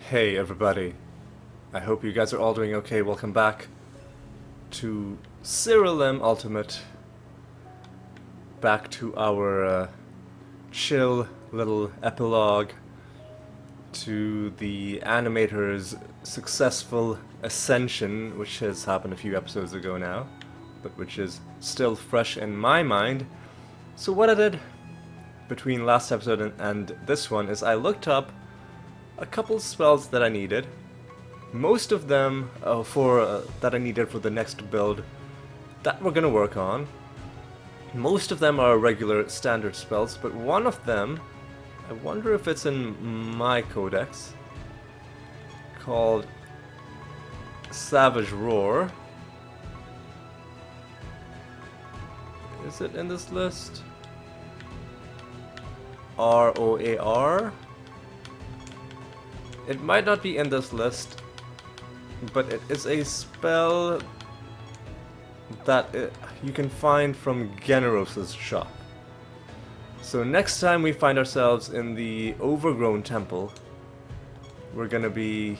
Hey everybody, I hope you guys are all doing okay. Welcome back to Siralim Ultimate. Back to our chill little epilogue to the animator's successful ascension, which has happened a few episodes ago now, but which is still fresh in my mind. So what I did between last episode and this one is I looked up a couple spells that I needed. Most of them that I needed for the next build that we're gonna work on. Most of them are regular standard spells, but one of them, I wonder if it's in my codex, called Savage Roar. Is it in this list? R-O-A-R? It might not be in this list, but it is a spell that you can find from Generos's shop. So next time we find ourselves in the Overgrown Temple, we're gonna be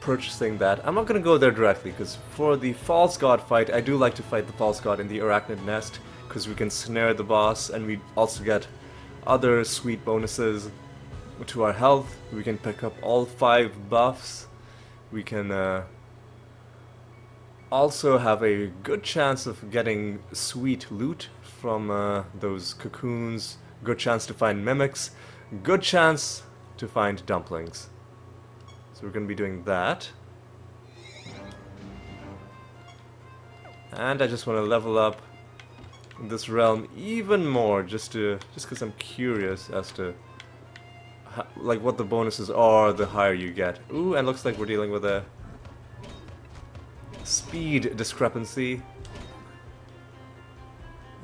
purchasing that. I'm not gonna go there directly, because for the False God fight, I do like to fight the False God in the Arachnid Nest, because we can snare the boss, and we also get other sweet bonuses to our health. We can pick up all 5 buffs. We can also have a good chance of getting sweet loot from those cocoons. Good chance to find mimics. Good chance to find dumplings. So we're going to be doing that. And I just want to level up this realm even more, just because I'm curious as to like what the bonuses are the higher you get. Ooh, and looks like we're dealing with a speed discrepancy.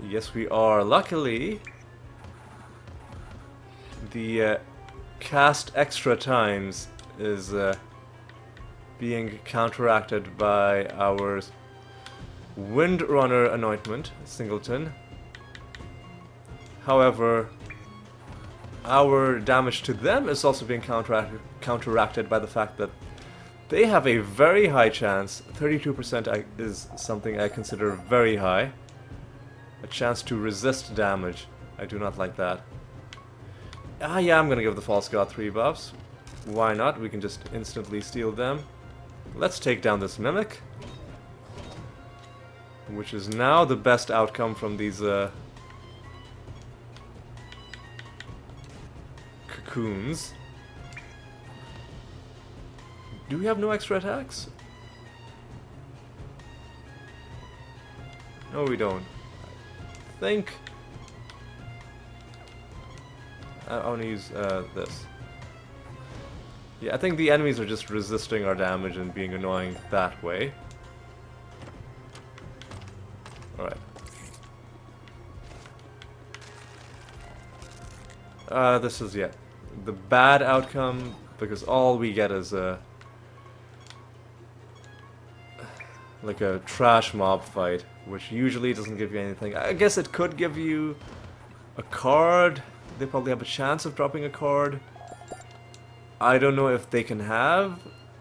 Yes, we are. Luckily, the cast extra times is being counteracted by our Windrunner anointment, Singleton. However, our damage to them is also being counteracted by the fact that they have a very high chance, 32% is something I consider very high, a chance to resist damage. I do not like that. Yeah, I'm gonna give the False God 3 buffs. Why not? We can just instantly steal them. Let's take down this Mimic, which is now the best outcome from these cocoons. Do we have no extra attacks? No, we don't. I think I want to use this. Yeah, I think the enemies are just resisting our damage and being annoying that way. Alright. This is, yeah, the bad outcome, because all we get is like a trash mob fight, which usually doesn't give you anything. I guess it could give you a card. They probably have a chance of dropping a card. I don't know if they can have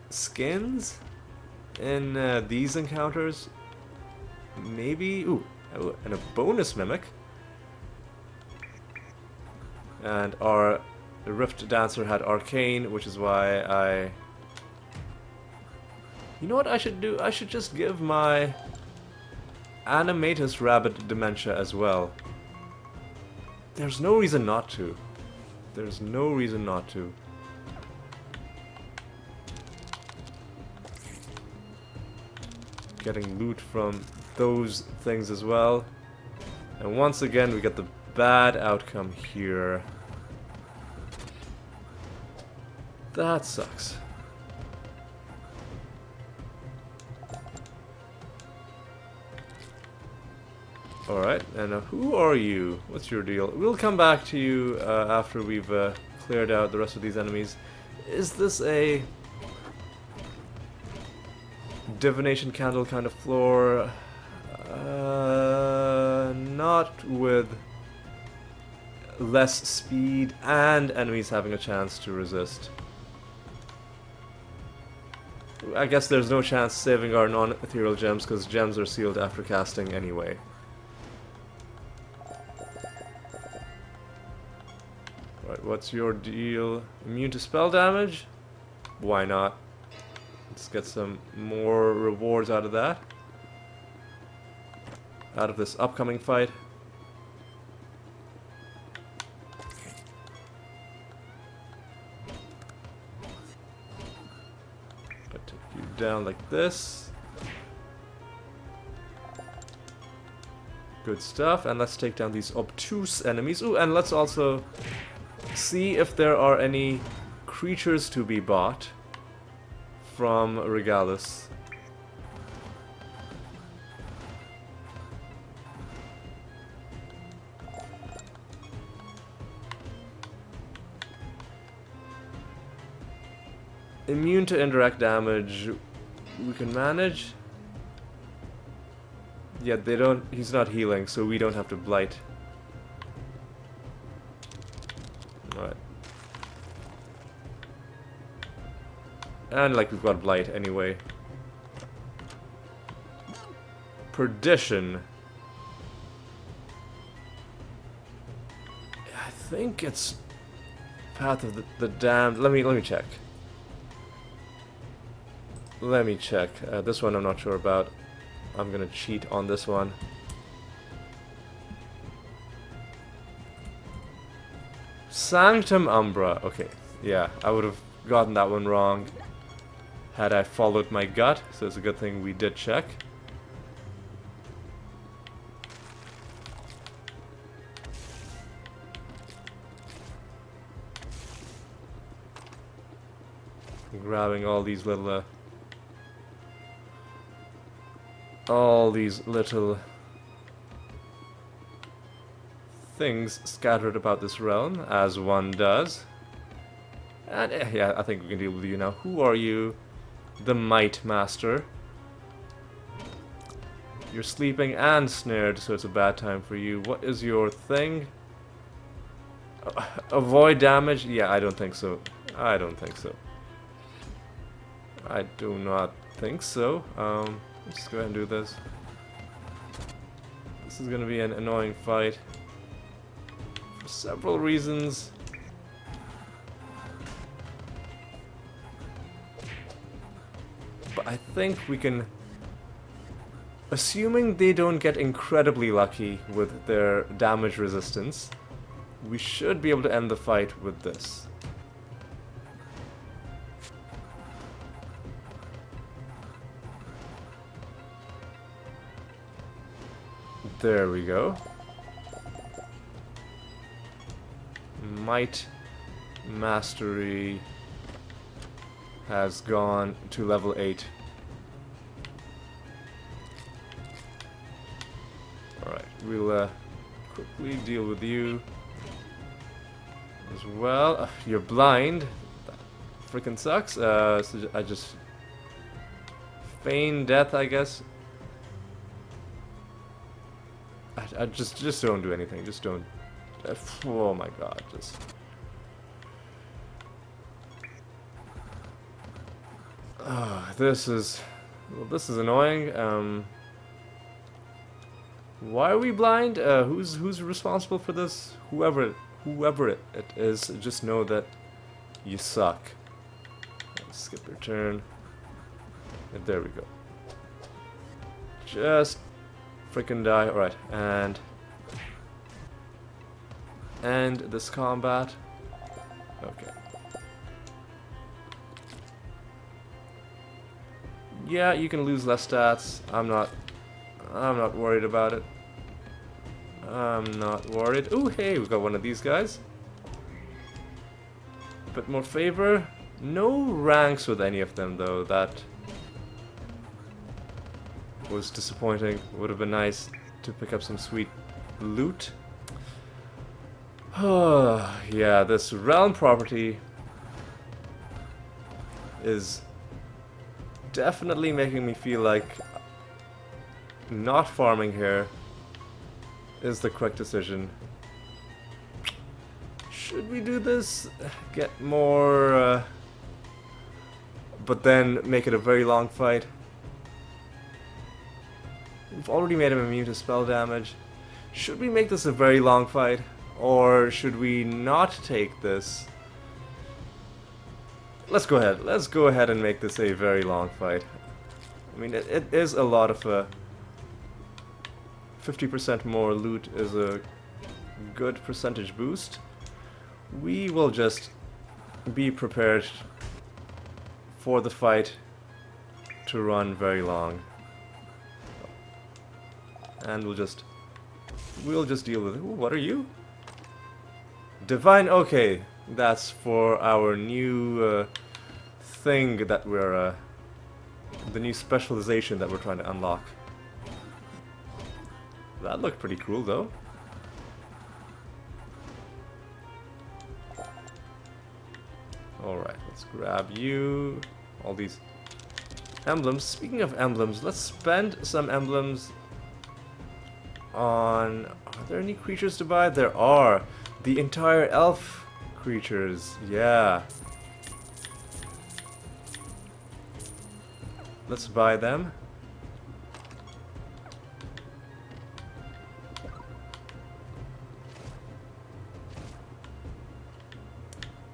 skins in these encounters. Maybe. Ooh, and a bonus Mimic. And our Rift Dancer had Arcane, which is why I... You know what I should do? I should just give my Animatus Rabbit Dementia as well. There's no reason not to. There's no reason not to. Getting loot from those things as well. And once again, we get the bad outcome here. That sucks. Alright, and who are you? What's your deal? We'll come back to you after we've cleared out the rest of these enemies. Is this a divination candle kind of floor? Not with less speed and enemies having a chance to resist. I guess there's no chance saving our non-ethereal gems because gems are sealed after casting anyway. Right, what's your deal? Immune to spell damage? Why not? Let's get some more rewards out of that. Out of this upcoming fight. Down like this. Good stuff. And let's take down these obtuse enemies. Ooh, and let's also see if there are any creatures to be bought from Regalis. Immune to indirect damage, we can manage. Yeah, they don't. He's not healing, so we don't have to blight. Alright. And like we've got blight anyway. Perdition. I think it's Path of the Damned. Let me check. Let me check. This one I'm not sure about. I'm gonna cheat on this one. Sanctum Umbra. Okay, yeah, I would have gotten that one wrong had I followed my gut, so it's a good thing we did check. Grabbing all these little things scattered about this realm, as one does. And yeah, I think we can deal with you now. Who are you? The Might Master. You're sleeping and snared, so it's a bad time for you. What is your thing? Avoid damage? Yeah, I don't think so. I don't think so. I do not think so. Let's go ahead and do this. This is gonna be an annoying fight for several reasons. But I think we can, assuming they don't get incredibly lucky with their damage resistance, we should be able to end the fight with this. There we go. Might Mastery has gone to level 8. Alright, we'll quickly deal with you as well. You're blind. That freaking sucks. So I just feign death, I guess. I just don't do anything. Just don't. Oh my god! Just. This is annoying. Why are we blind? Who's responsible for this? Whoever it is, just know that you suck. Skip your turn. And there we go. Just freaking die. Alright, and end this combat. Okay. Yeah, you can lose less stats. I'm not worried about it. I'm not worried. Ooh, hey, we got one of these guys. Bit more favor. No ranks with any of them though. That was disappointing. Would have been nice to pick up some sweet loot. Yeah, this realm property is definitely making me feel like not farming here is the correct decision. Should we do this? Get more... but then make it a very long fight. We've already made him immune to spell damage. Should we make this a very long fight? Or should we not take this? Let's go ahead. Let's go ahead and make this a very long fight. I mean, it is a lot of 50% more loot is a good percentage boost. We will just be prepared for the fight to run very long. And we'll just deal with it. Ooh, what are you? Divine, okay. That's for our new thing that we're the new specialization that we're trying to unlock. That looked pretty cool though. Alright, let's grab you. All these emblems. Speaking of emblems, let's spend some emblems on... Are there any creatures to buy? There are. The entire elf creatures. Yeah. Let's buy them.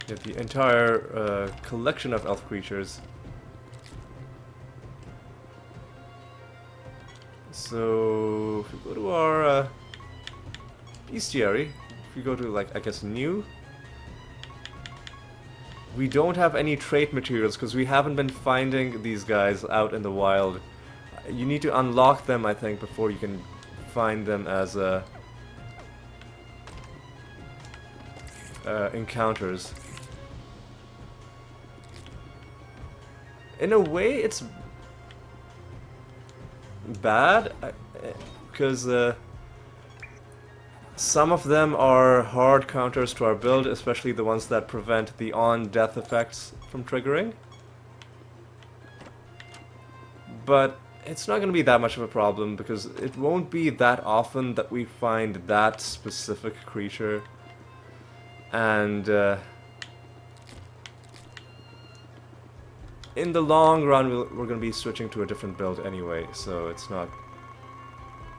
Get the entire collection of elf creatures. So if we go to our bestiary, if we go to, like, I guess new, we don't have any trait materials because we haven't been finding these guys out in the wild. You need to unlock them, I think, before you can find them as encounters. In a way, it's bad because some of them are hard counters to our build, especially the ones that prevent the on-death effects from triggering. But it's not going to be that much of a problem because it won't be that often that we find that specific creature. And in the long run, we're going to be switching to a different build anyway, so it's not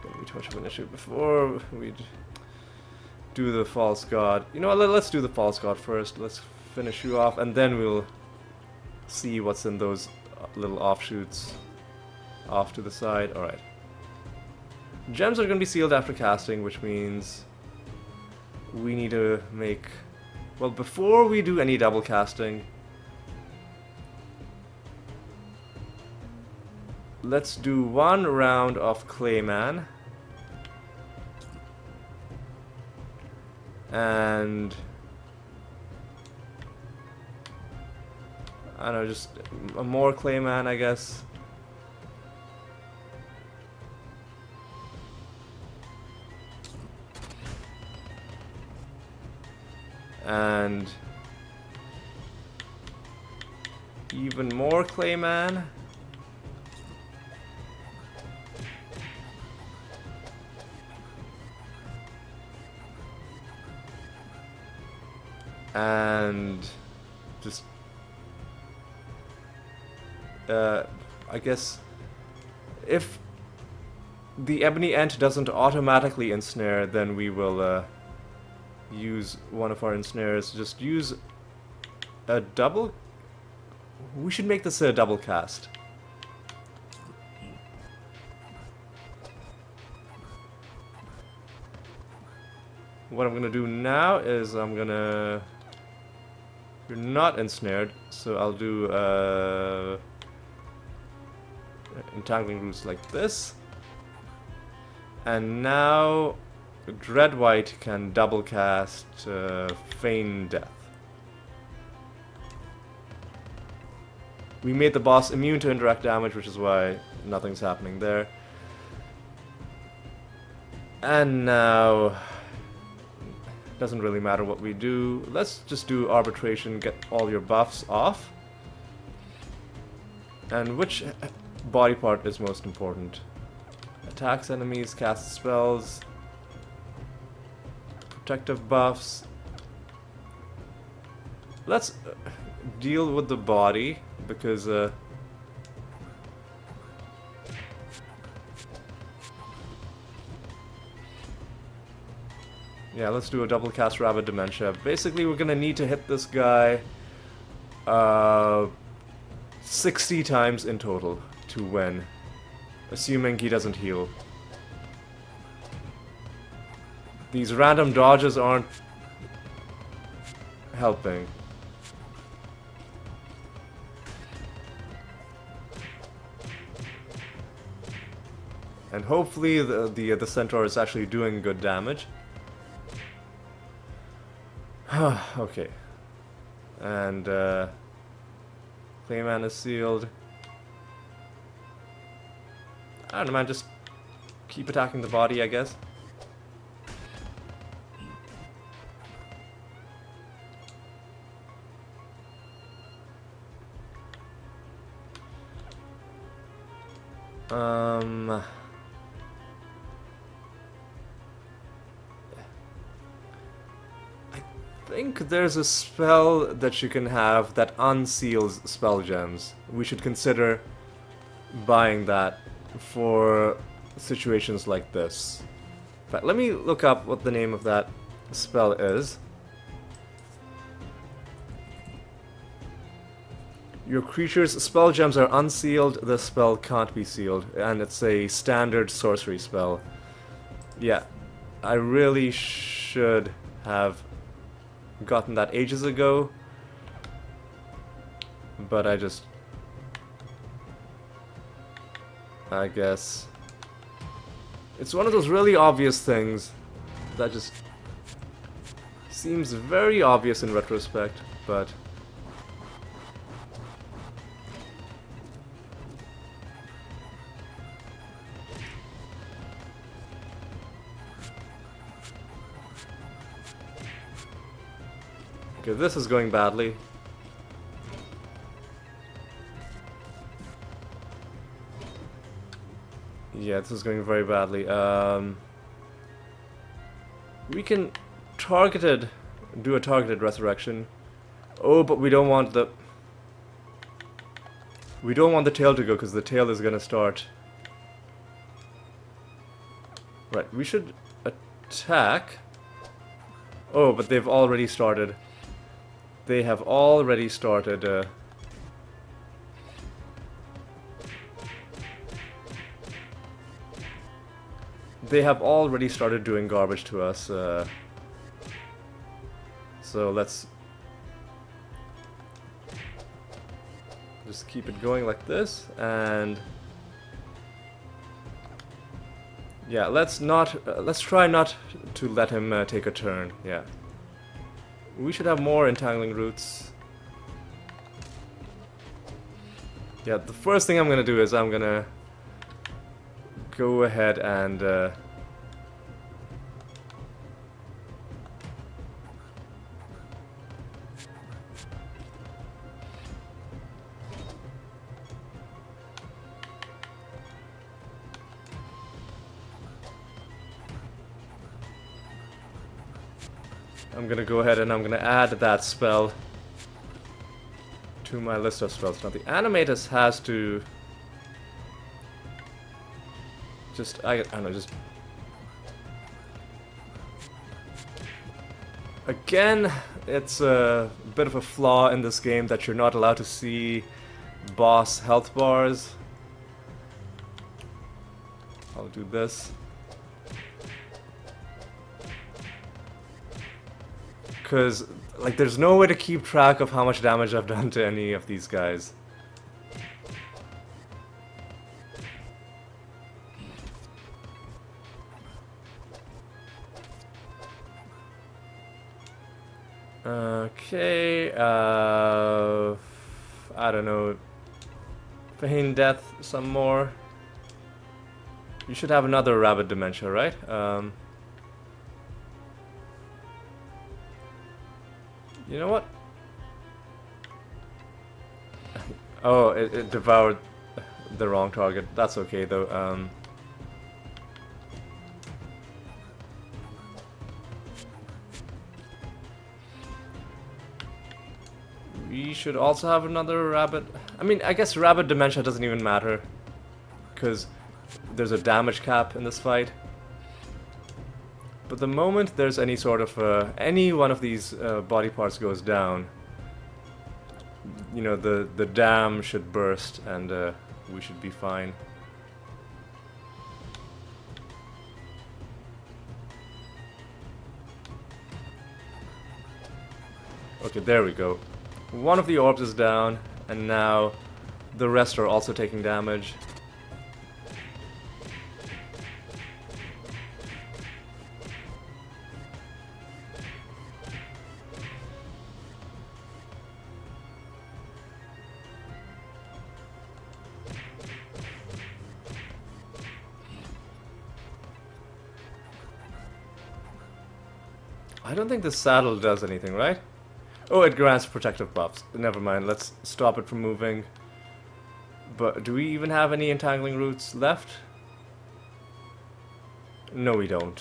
going to be too much of an issue. Before we do the false god, you know what, let's do the false god first. Let's finish you off, and then we'll see what's in those little offshoots off to the side. Alright. Gems are going to be sealed after casting, which means we need to make... Well, before we do any double casting, let's do one round of Clayman. And I don't know, just a more Clayman, I guess. And even more Clayman. And just I guess if the ebony ant doesn't automatically ensnare, then we will use one of our ensnares. Just use a double. We should make this a double cast. What I'm gonna do now is I'm gonna... You're not ensnared, so I'll do entangling roots like this. And now Dreadwhite can double cast Feign Death. We made the boss immune to indirect damage, which is why nothing's happening there. And now... Doesn't really matter what we do. Let's just do arbitration, get all your buffs off. And which body part is most important? Attacks enemies, casts spells, protective buffs. let's deal with the body, because yeah, let's do a double cast Rabbit Dementia. Basically, we're gonna need to hit this guy 60 times in total to win, assuming he doesn't heal. These random dodges aren't helping. And hopefully the centaur is actually doing good damage. Okay. And Clayman is sealed. I don't know, man, just keep attacking the body, I guess. I think there's a spell that you can have that unseals spell gems. We should consider buying that for situations like this. But let me look up what the name of that spell is. Your creature's spell gems are unsealed, the spell can't be sealed, and it's a standard sorcery spell. Yeah, I really should have gotten that ages ago, but I guess it's one of those really obvious things that just seems very obvious in retrospect, but okay, this is going badly. Yeah, this is going very badly. We can do a targeted resurrection. Oh, but we don't want the tail to go, because the tail is gonna start. Right, we should attack. Oh, but they've already started. They have already started. They have already started doing garbage to us. So let's just keep it going like this, and yeah, let's try not to let him take a turn. Yeah. We should have more entangling roots. Yeah, the first thing I'm gonna do is I'm gonna go ahead and I'm gonna go ahead and I'm gonna add that spell to my list of spells. Now the animatus has to just, I don't know, just again, it's a bit of a flaw in this game that you're not allowed to see boss health bars. I'll do this. Because, like, there's no way to keep track of how much damage I've done to any of these guys. Okay, I don't know. Feign death some more. You should have another rabbit dementia, right? You know what? Oh, it devoured the wrong target. That's okay though. We should also have another rabbit. I mean, I guess rabbit dementia doesn't even matter, because there's a damage cap in this fight. But the moment there's any sort of any one of these body parts goes down, you know, the dam should burst and we should be fine. Okay, there we go. One of the orbs is down, and now the rest are also taking damage. I don't think the saddle does anything, right? Oh, it grants protective buffs. Never mind, let's stop it from moving. But do we even have any entangling roots left? No, we don't.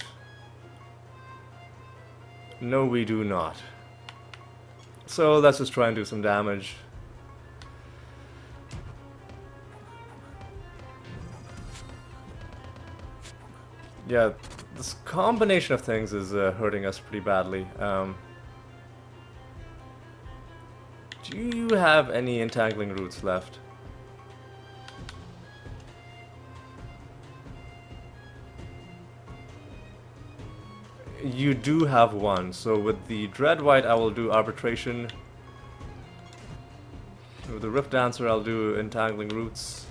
No, we do not. So let's just try and do some damage. Yeah, this combination of things is hurting us pretty badly. Do you have any entangling roots left? You do have one, so with the Dread White I will do Arbitration. With the Rift Dancer I'll do Entangling Roots.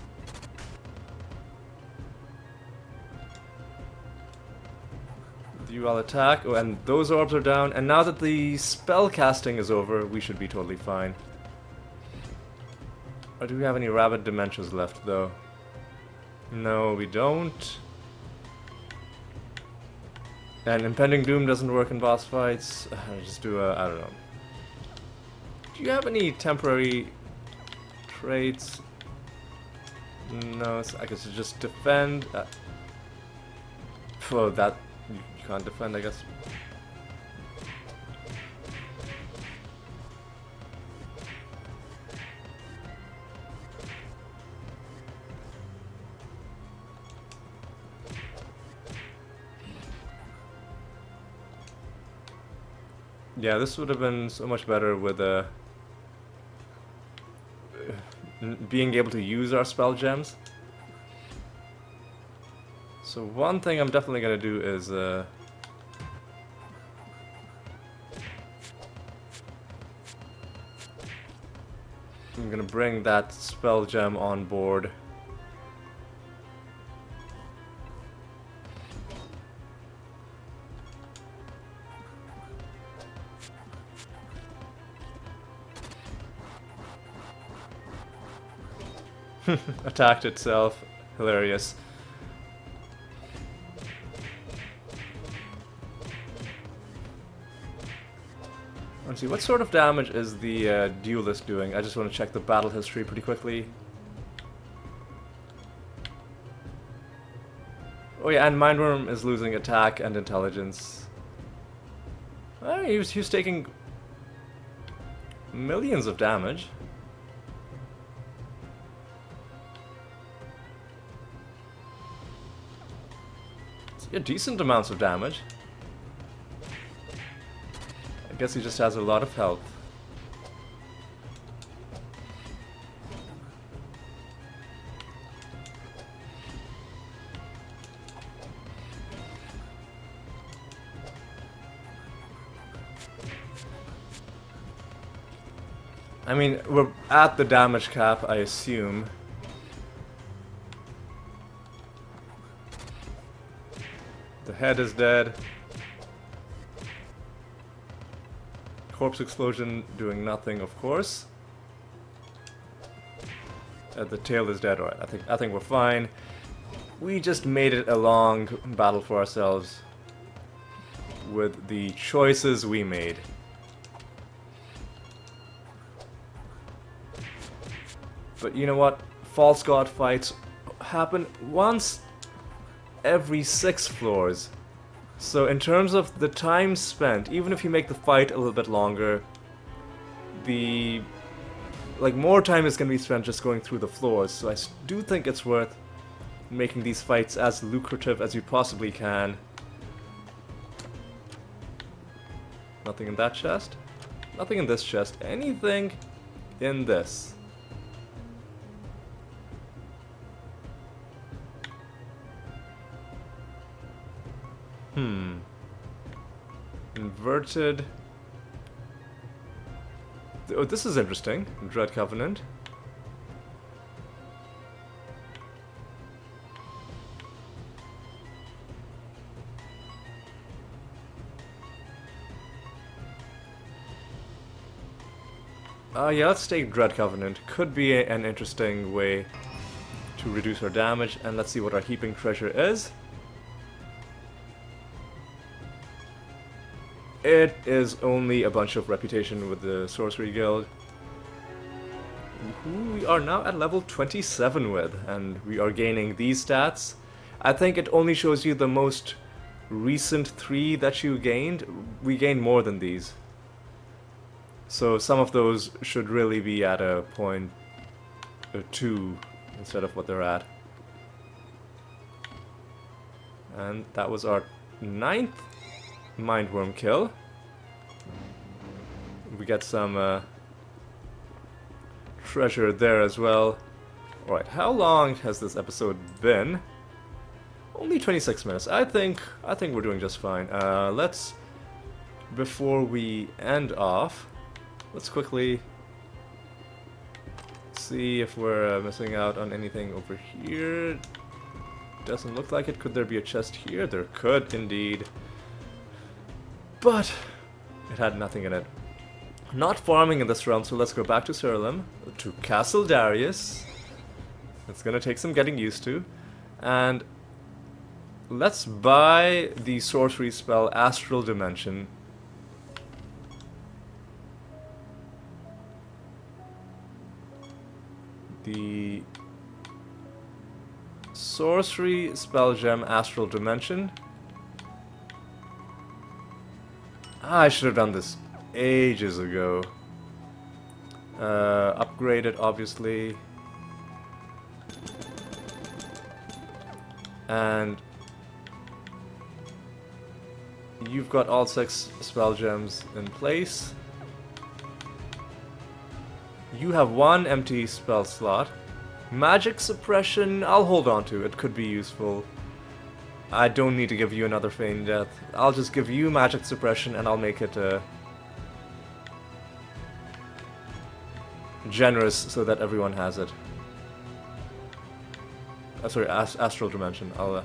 I'll attack. Oh, and those orbs are down, and now that the spell casting is over, we should be totally fine. Or do we have any Rabid Dementias left, though? No, we don't. And Impending Doom doesn't work in boss fights. I'll just do a... I don't know. Do you have any temporary traits? No, I guess it's just defend. Oh, that... You can't defend, I guess. Yeah, this would have been so much better with being able to use our spell gems. So one thing I'm definitely gonna do is I'm gonna bring that spell gem on board. Attacked itself. Hilarious. Let's see, what sort of damage is the duelist doing? I just want to check the battle history pretty quickly. Oh yeah, and Mindworm is losing attack and intelligence. Oh, he was taking millions of damage. Yeah, decent amounts of damage. I guess he just has a lot of health. I mean, we're at the damage cap, I assume. The head is dead. Corpse explosion doing nothing, of course. The tail is dead. Alright, I think we're fine. We just made it a long battle for ourselves with the choices we made. But you know what? False God fights happen once every 6 floors. So in terms of the time spent, even if you make the fight a little bit longer, the like, more time is going to be spent just going through the floors, so I do think it's worth making these fights as lucrative as you possibly can. Nothing in that chest. Nothing in this chest. Anything in this. Inverted. Oh, this is interesting. Dread Covenant. Yeah, let's take Dread Covenant. Could be an interesting way to reduce our damage, and let's see what our heaping treasure is. It is only a bunch of reputation with the Sorcery Guild, who we are now at level 27 with, and we are gaining these stats. I think it only shows you the most recent 3 that you gained. We gained more than these. So some of those should really be at a point 2 instead of what they're at. And that was our 9th Mindworm kill. We get some treasure there as well. Alright, how long has this episode been? Only 26 minutes. I think we're doing just fine. Let's, before we end off, let's quickly see if we're missing out on anything over here. Doesn't look like it. Could there be a chest here? There could indeed. But it had nothing in it. Not farming in this realm, so let's go back to Siralim, to Castle Darius. It's gonna take some getting used to. And let's buy the sorcery spell Astral Dimension. The sorcery spell gem Astral Dimension. I should have done this ages ago. Upgrade it, obviously. And you've got all 6 spell gems in place. You have 1 empty spell slot. Magic suppression, I'll hold on to. It could be useful. I don't need to give you another Feign Death. I'll just give you magic suppression and I'll make it generous so that everyone has it. Sorry, Astral Dimension. I'll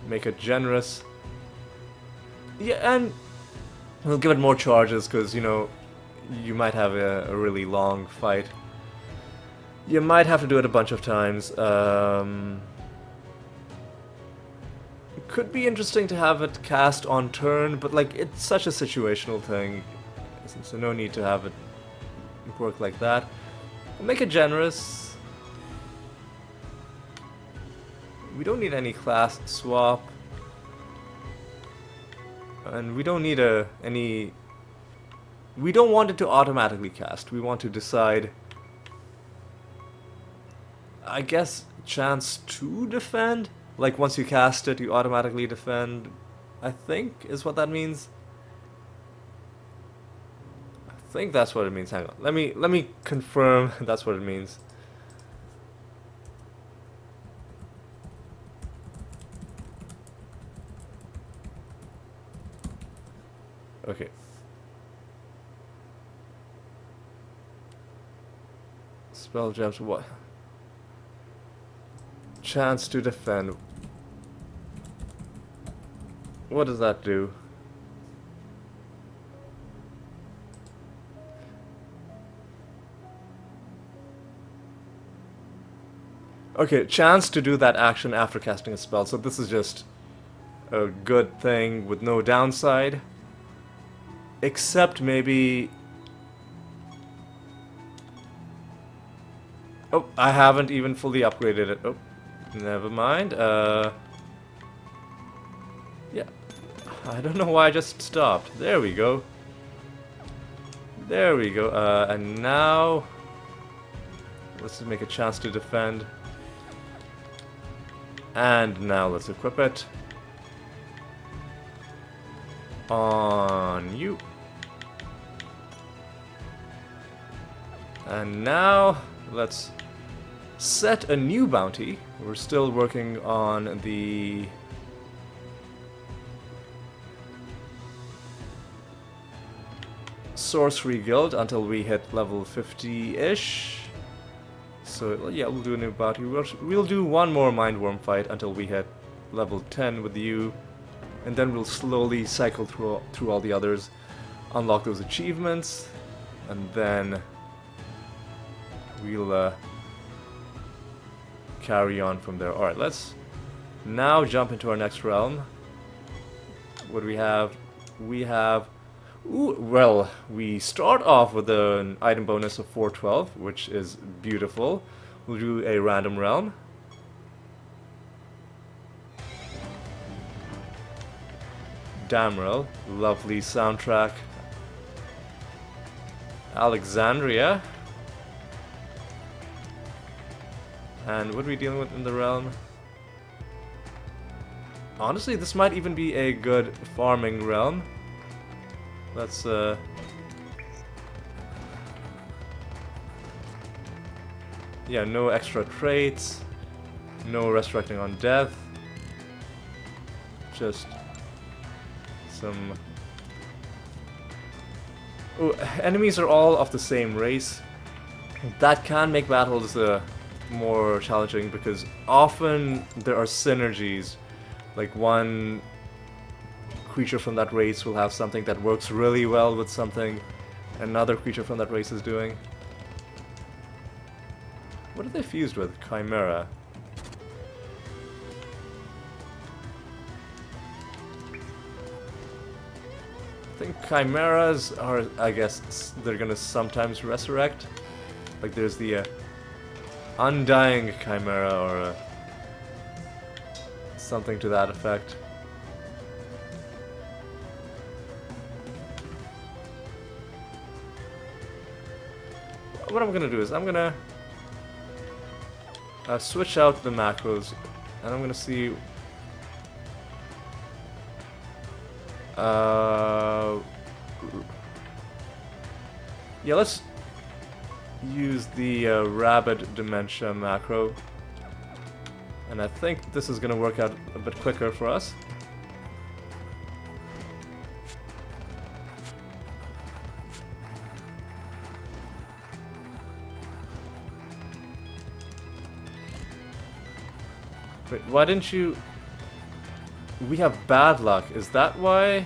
make it generous. Yeah, and we'll give it more charges because, you know, you might have a really long fight. You might have to do it a bunch of times. It could be interesting to have it cast on turn, but like it's such a situational thing, so no need to have it work like that. We'll make it generous. We don't need any class swap, and we don't need any. We don't want it to automatically cast. We want to decide. I guess chance to defend? Like once you cast it, you automatically defend, I think is what that means. I think that's what it means. Hang on. Let me confirm that's what it means. Okay. Spell gems, what? Chance to defend. What does that do? Okay, chance to do that action after casting a spell. So this is just a good thing with no downside. Except maybe... Oh, I haven't even fully upgraded it. Oh, never mind. Yeah. I don't know why I just stopped. There we go. There we go. And now... Let's make a chance to defend. And now let's equip it. On you. And now let's set a new bounty. We're still working on the Sorcery Guild until we hit level 50-ish. So yeah, we'll do a new bounty. We'll do one more Mindworm fight until we hit level 10 with you. And then we'll slowly cycle through all the others, unlock those achievements, and then we'll carry on from there. Alright, let's now jump into our next realm. What do we have? We have... Ooh, well, we start off with an item bonus of 412, which is beautiful. We'll do a random realm. Damrel, lovely soundtrack. Alexandria. And what are we dealing with in the realm? Honestly, this might even be a good farming realm. Let's yeah, no extra traits, no resurrecting on death, just some... Ooh, enemies are all of the same race. That can make battles more challenging because often there are synergies. Like one creature from that race will have something that works really well with something another creature from that race is doing. What are they fused with? Chimera. I think chimeras are, I guess, they're gonna sometimes resurrect. Like there's the Undying Chimera or something to that effect. What I'm gonna do is I'm gonna switch out the macros, and I'm gonna see. Yeah, let's use the Rabid Dementia macro, and I think this is gonna work out a bit quicker for us. Wait, why didn't you... We have bad luck, is that why?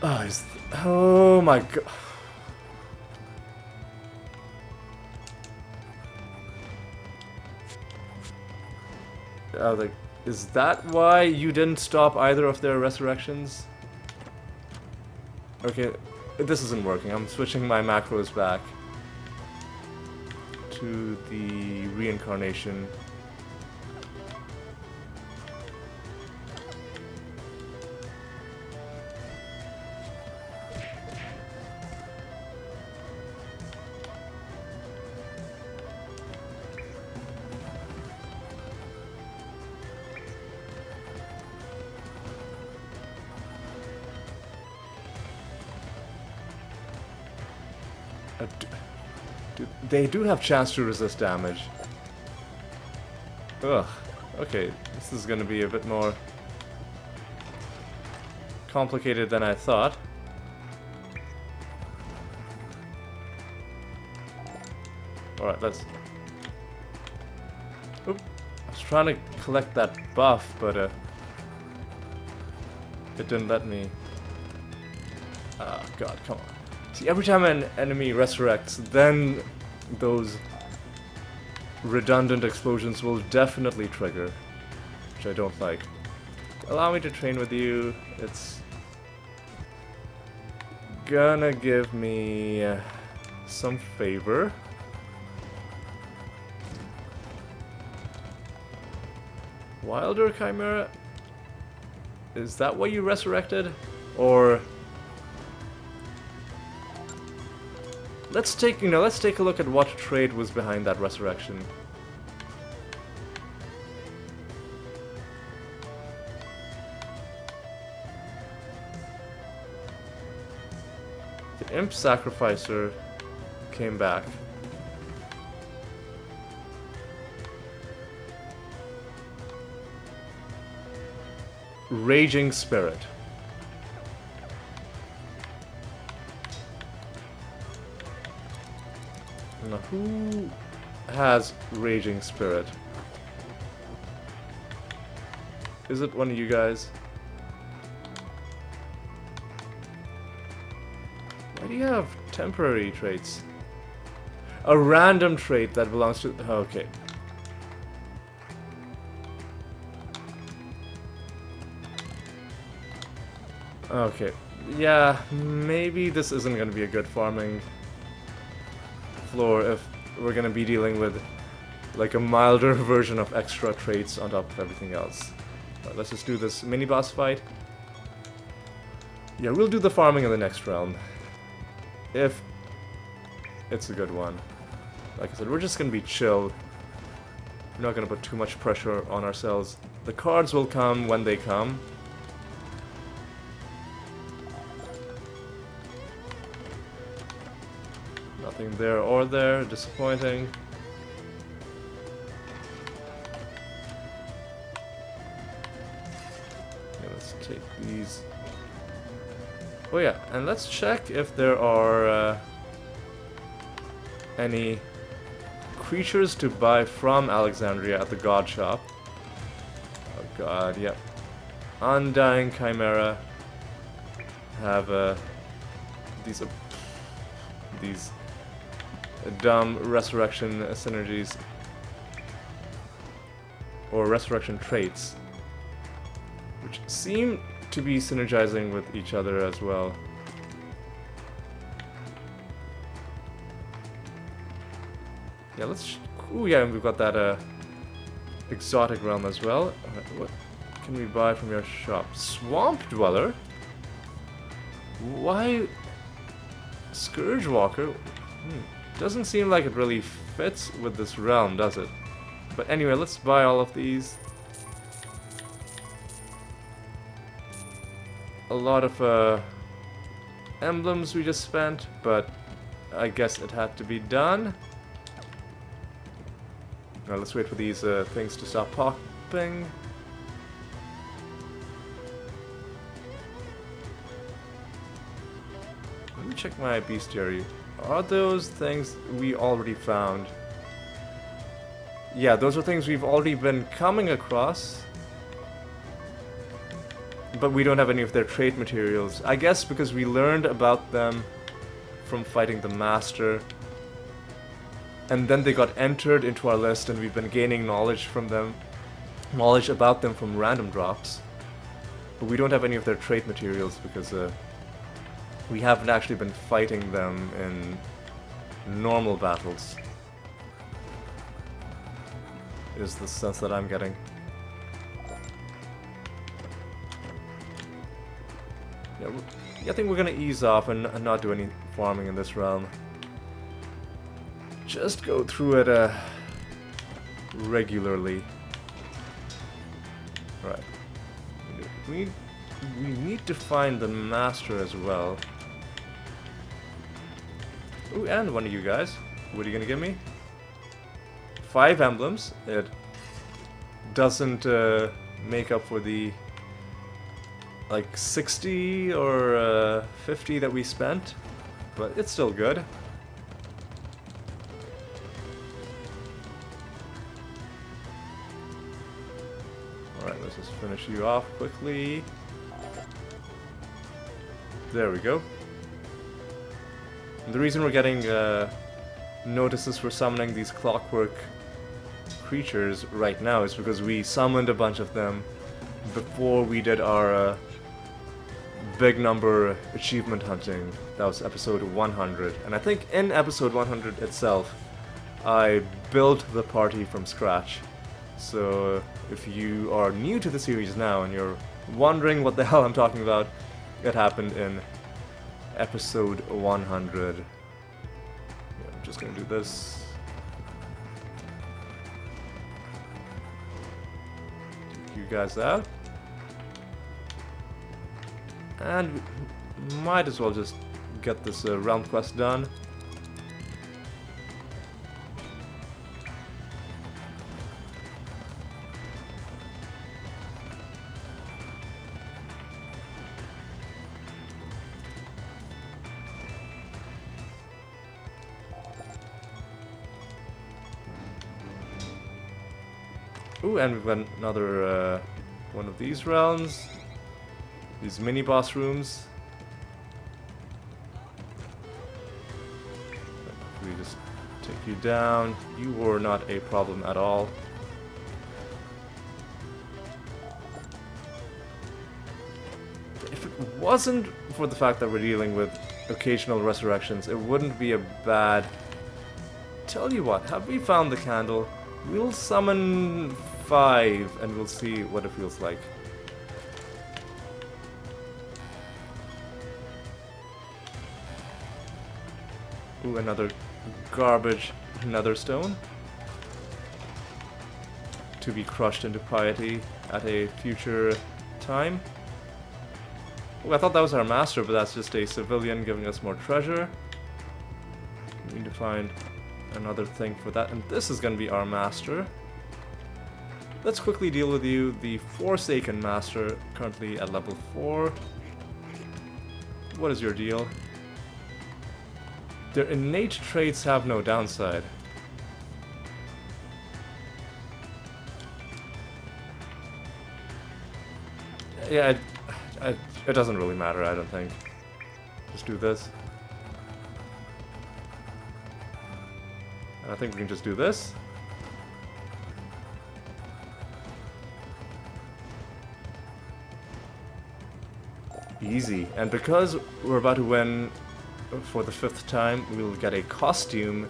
Oh, oh my god. Like, is that why you didn't stop either of their resurrections? Okay, this isn't working. I'm switching my macros back to the reincarnation. They do have chance to resist damage. Ugh. Okay, this is gonna be a bit more complicated than I thought. Alright, let's... Oop. I was trying to collect that buff, but it didn't let me. Oh god, come on. See, every time an enemy resurrects, then those redundant explosions will definitely trigger, which I don't like. Allow me to train with you. It's gonna give me some favor. Wilder Chimera? Is that what you resurrected? Or let's take a look at what trait was behind that resurrection. The Imp Sacrificer came back. Raging Spirit. Now, who has Raging Spirit? Is it one of you guys? Why do you have temporary traits? A random trait that belongs to... Okay. Okay. Yeah, maybe this isn't going to be a good farming floor if we're going to be dealing with like a milder version of extra traits on top of everything else. Let's just do this mini boss fight. Yeah, we'll do the farming in the next round. If it's a good one. Like I said, we're just going to be chill. We're not going to put too much pressure on ourselves. The cards will come when they come. Nothing there or there. Disappointing. Okay, let's take these. Oh yeah, and let's check if there are any creatures to buy from Alexandria at the God Shop. Oh god, yep. Undying Chimera. Have these dumb resurrection synergies or resurrection traits, which seem to be synergizing with each other as well. Yeah, let's. Ooh, yeah, we've got that exotic realm as well. What can we buy from your shop? Swamp Dweller. Why? Scourge Walker. Doesn't seem like it really fits with this realm, does it? But anyway, let's buy all of these. A lot of emblems we just spent, but I guess it had to be done. Now let's wait for these things to stop popping. Let me check my bestiary. Are those things we already found? Yeah, those are things we've already been coming across. But we don't have any of their trait materials. I guess because we learned about them from fighting the Master. And then they got entered into our list and we've been gaining knowledge from them. Knowledge about them from random drops. But we don't have any of their trait materials because we haven't actually been fighting them in normal battles. Is the sense that I'm getting. Yeah, I think we're gonna ease off and not do any farming in this realm. Just go through it regularly. Right. We need to find the Master as well. Ooh, and one of you guys. What are you gonna give me? 5 emblems. It doesn't make up for the like 60 or 50 that we spent, but it's still good. Alright, let's just finish you off quickly. There we go. And the reason we're getting notices for summoning these clockwork creatures right now is because we summoned a bunch of them before we did our big number achievement hunting. That was episode 100. And I think in episode 100 itself, I built the party from scratch. So if you are new to the series now and you're wondering what the hell I'm talking about, it happened in episode 100. I'm just gonna do this. Take you guys out. And we might as well just get this realm quest done. Ooh, and we've got another one of these realms. These mini boss rooms. We just take you down. You were not a problem at all. If it wasn't for the fact that we're dealing with occasional resurrections, it wouldn't be a bad... Tell you what, have we found the candle? We'll summon 5 and we'll see what it feels like. Ooh, another garbage nether stone. To be crushed into piety at a future time. Ooh, I thought that was our master, but that's just a civilian giving us more treasure. We need to find another thing for that, and this is going to be our master. Let's quickly deal with you, the Forsaken Master, currently at level 4. What is your deal? Their innate traits have no downside. Yeah, it doesn't really matter, I don't think. Just do this. I think we can just do this. Easy. And because we're about to win for the 5th time, we'll get a costume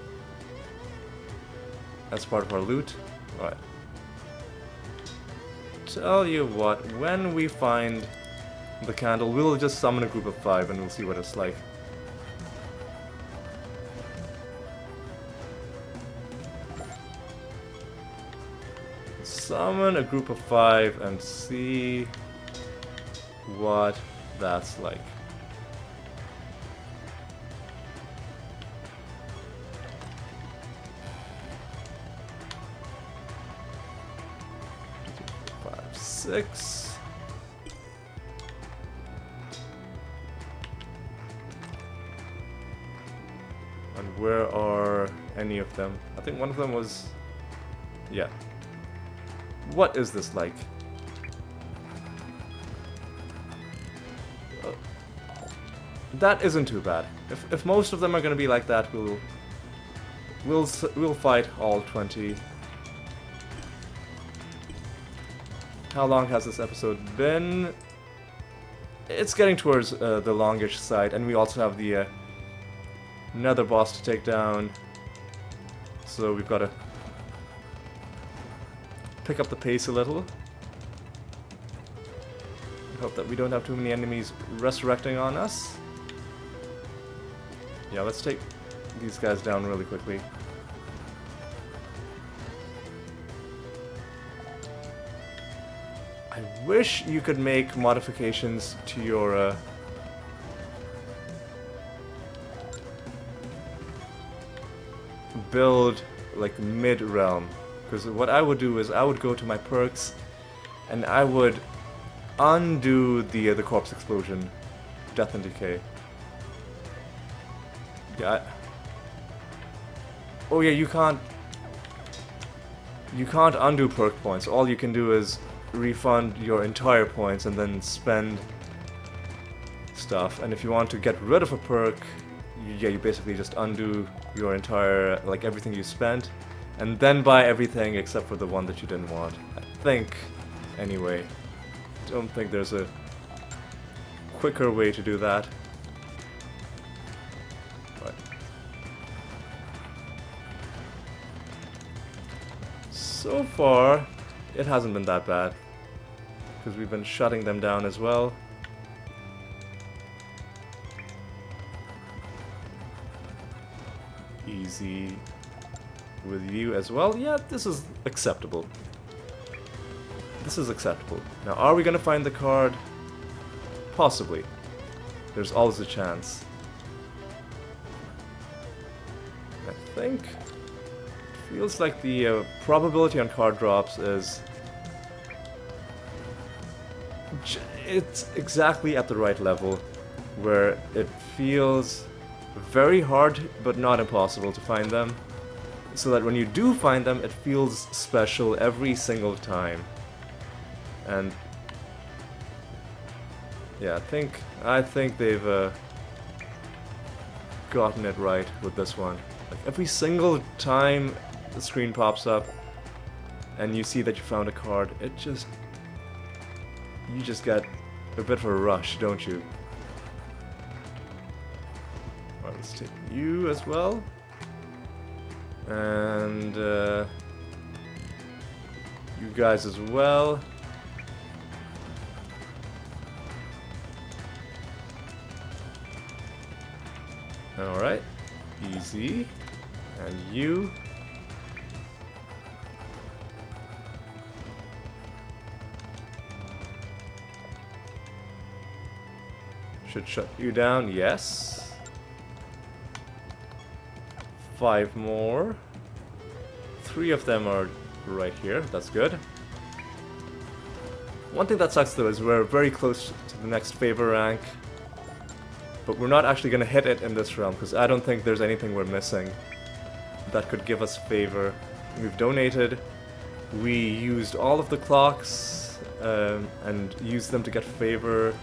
as part of our loot. Alright. Tell you what, when we find the candle, we'll just summon a group of 5 and we'll see what it's like. Summon a group of 5 and see what that's like. Five, 6. And where are any of them? I think one of them was... yeah. What is this like? That isn't too bad. If most of them are going to be like that, we'll fight all 20. How long has this episode been? It's getting towards the longish side, and we also have the nether boss to take down. So we've got to pick up the pace a little. I hope that we don't have too many enemies resurrecting on us. Yeah, let's take these guys down really quickly. I wish you could make modifications to your build like mid-realm. Because what I would do is I would go to my perks and I would undo the corpse explosion, death and decay. Yeah. Oh yeah, you can't undo perk points. All you can do is refund your entire points and then spend stuff. And if you want to get rid of a perk, you basically just undo your entire, like, everything you spent, and then buy everything except for the one that you didn't want. I think, anyway. Don't think there's a quicker way to do that. But so far, it hasn't been that bad, because we've been shutting them down as well. easy with you as well. Yeah, this is acceptable. This is acceptable. Now, are we gonna find the card? Possibly. There's always a chance. I think it feels like the probability on card drops is it's exactly at the right level where it feels very hard but not impossible to find them, so that when you do find them it feels special every single time. And yeah, I think they've gotten it right with this one. Like every single time the screen pops up and you see that you found a card, you just get a bit of a rush, don't you? Alright, let's take you as well. And you guys as well. Alright, easy. And you. Should shut you down, yes. 5 more. 3 of them are right here, that's good. One thing that sucks though is we're very close to the next favor rank, but we're not actually going to hit it in this realm, because I don't think there's anything we're missing that could give us favor. We've donated, we used all of the clocks and used them to get favor.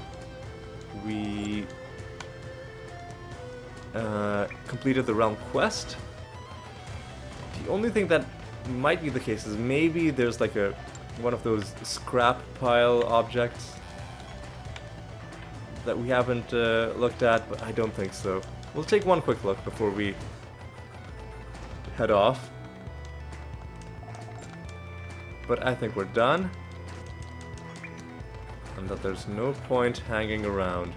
We completed the realm quest. The only thing that might be the case is maybe there's like one of those scrap pile objects that we haven't looked at, but I don't think so. We'll take one quick look before we head off. But I think we're done. And that there's no point hanging around.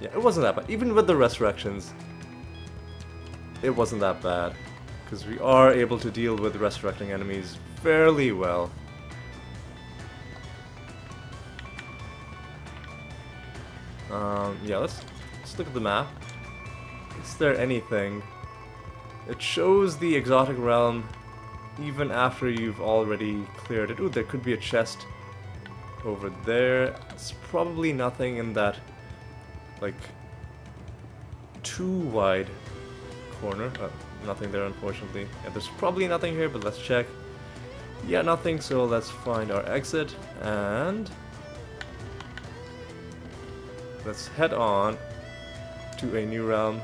Yeah, it wasn't that bad. Even with the resurrections, it wasn't that bad. Because we are able to deal with resurrecting enemies fairly well. Yeah, let's look at the map. Is there anything? It shows the exotic realm even after you've already cleared it. Ooh, there could be a chest over there. It's probably nothing in that, like, too wide corner. Nothing there, unfortunately. Yeah, there's probably nothing here, but let's check. Yeah, nothing, so let's find our exit, and let's head on to a new realm.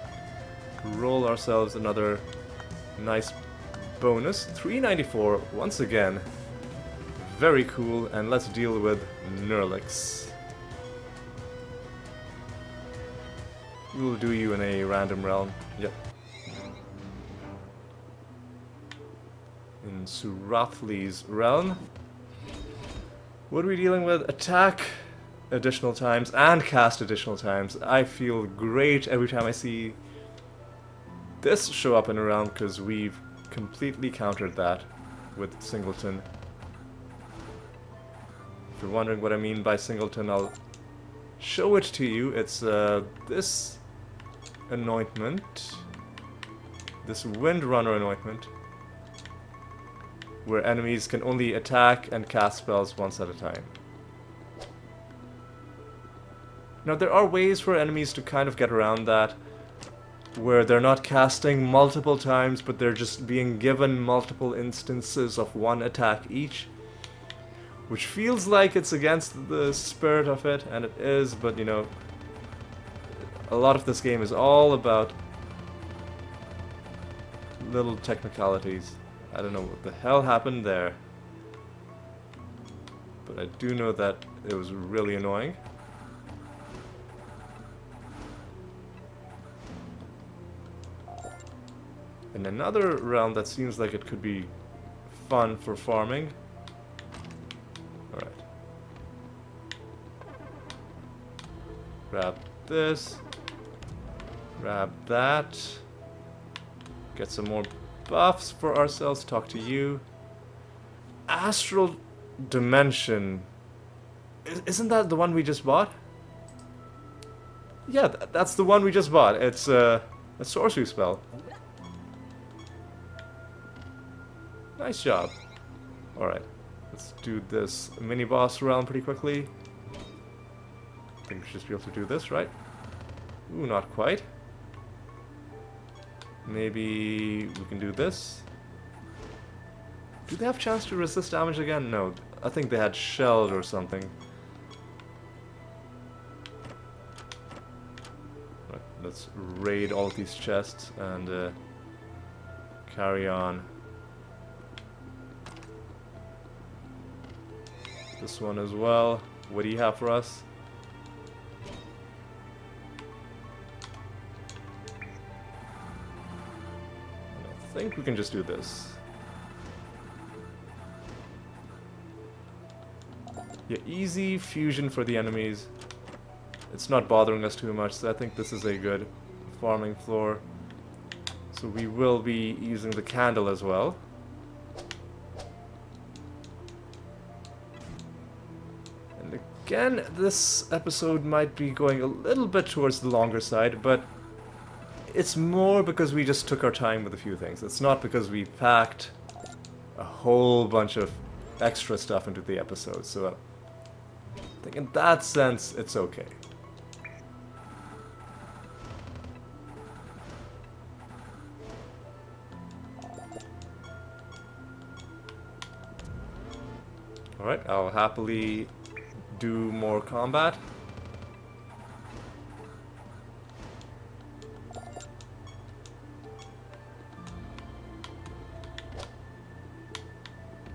Roll ourselves another nice bonus. 394, once again. Very cool, and let's deal with Nerlix. We'll do you in a random realm. Yep. In Siralim's realm. What are we dealing with? Attack additional times and cast additional times. I feel great every time I see this show up in a realm, because we've completely countered that with Singleton. If you're wondering what I mean by Singleton, I'll show it to you. It's this anointment, this Windrunner anointment, where enemies can only attack and cast spells once at a time. Now, there are ways for enemies to kind of get around that, where they're not casting multiple times, but they're just being given multiple instances of one attack each, which feels like it's against the spirit of it, and it is, but you know, a lot of this game is all about little technicalities. I don't know what the hell happened there, but I do know that it was really annoying. In another realm that seems like it could be fun for farming. Alright. Grab this. Grab that. Get some more buffs for ourselves. Talk to you. Astral Dimension. Isn't that the one we just bought? Yeah, that's the one we just bought. It's a sorcery spell. Nice job. Alright, let's do this mini-boss realm pretty quickly. I think we should just be able to do this, right? Ooh, not quite. Maybe we can do this. Do they have chance to resist damage again? No, I think they had shelled or something. Right, let's raid all of these chests and carry on. This one as well. What do you have for us? I think we can just do this. Yeah, easy fusion for the enemies. It's not bothering us too much, so I think this is a good farming floor. So we will be using the candle as well. And again, this episode might be going a little bit towards the longer side, but it's more because we just took our time with a few things. It's not because we packed a whole bunch of extra stuff into the episode, so I think in that sense, it's okay. Alright, I'll happily do more combat.